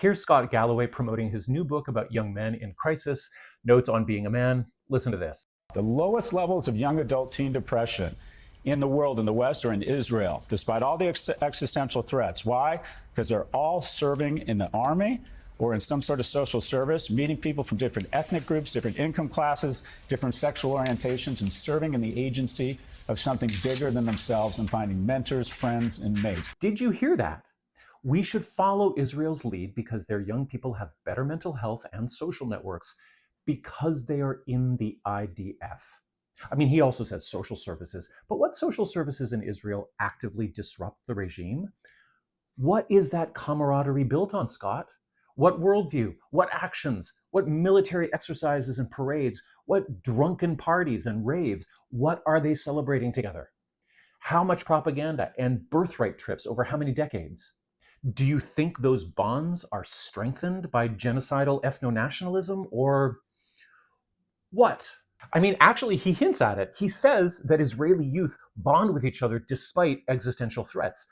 Here's Scott Galloway promoting his new book about young men in crisis, Notes on Being a Man. Listen to this. The lowest levels of young adult teen depression in the world, in the West, are in Israel, despite all the existential threats. Why? Because they're all serving in the army or in some sort of social service, meeting people from different ethnic groups, different income classes, different sexual orientations, and serving in the agency of something bigger than themselves and finding mentors, friends, and mates. Did you hear that? We should follow Israel's lead because their young people have better mental health and social networks because they are in the IDF. I mean, he also says social services, but what social services in Israel actively disrupt the regime? What is that camaraderie built on, Scott? What worldview? What actions? What military exercises and parades? What drunken parties and raves? What are they celebrating together? How much propaganda and birthright trips over how many decades? Do you think those bonds are strengthened by genocidal ethno-nationalism, or what? I mean, actually, he hints at it. He says that Israeli youth bond with each other despite existential threats.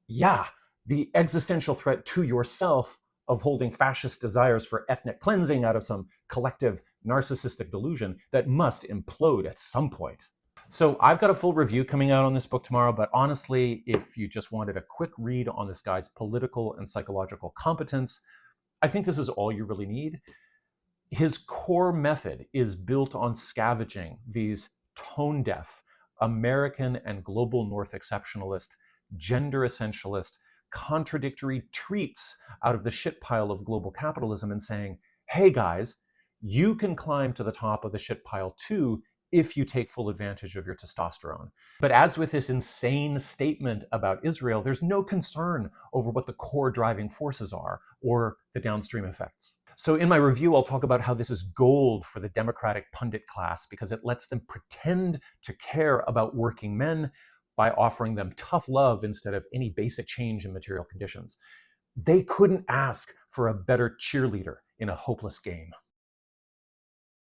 Yeah, the existential threat to yourself of holding fascist desires for ethnic cleansing out of some collective narcissistic delusion that must implode at some point. So I've got a full review coming out on this book tomorrow, but honestly, if you just wanted a quick read on this guy's political and psychological competence, I think this is all you really need. His core method is built on scavenging these tone-deaf, American and global North exceptionalist, gender essentialist, contradictory treats out of the shit pile of global capitalism and saying, hey guys, you can climb to the top of the shit pile too if you take full advantage of your testosterone. But as with this insane statement about Israel, there's no concern over what the core driving forces are or the downstream effects. So in my review, I'll talk about how this is gold for the Democratic pundit class because it lets them pretend to care about working men by offering them tough love instead of any basic change in material conditions. They couldn't ask for a better cheerleader in a hopeless game.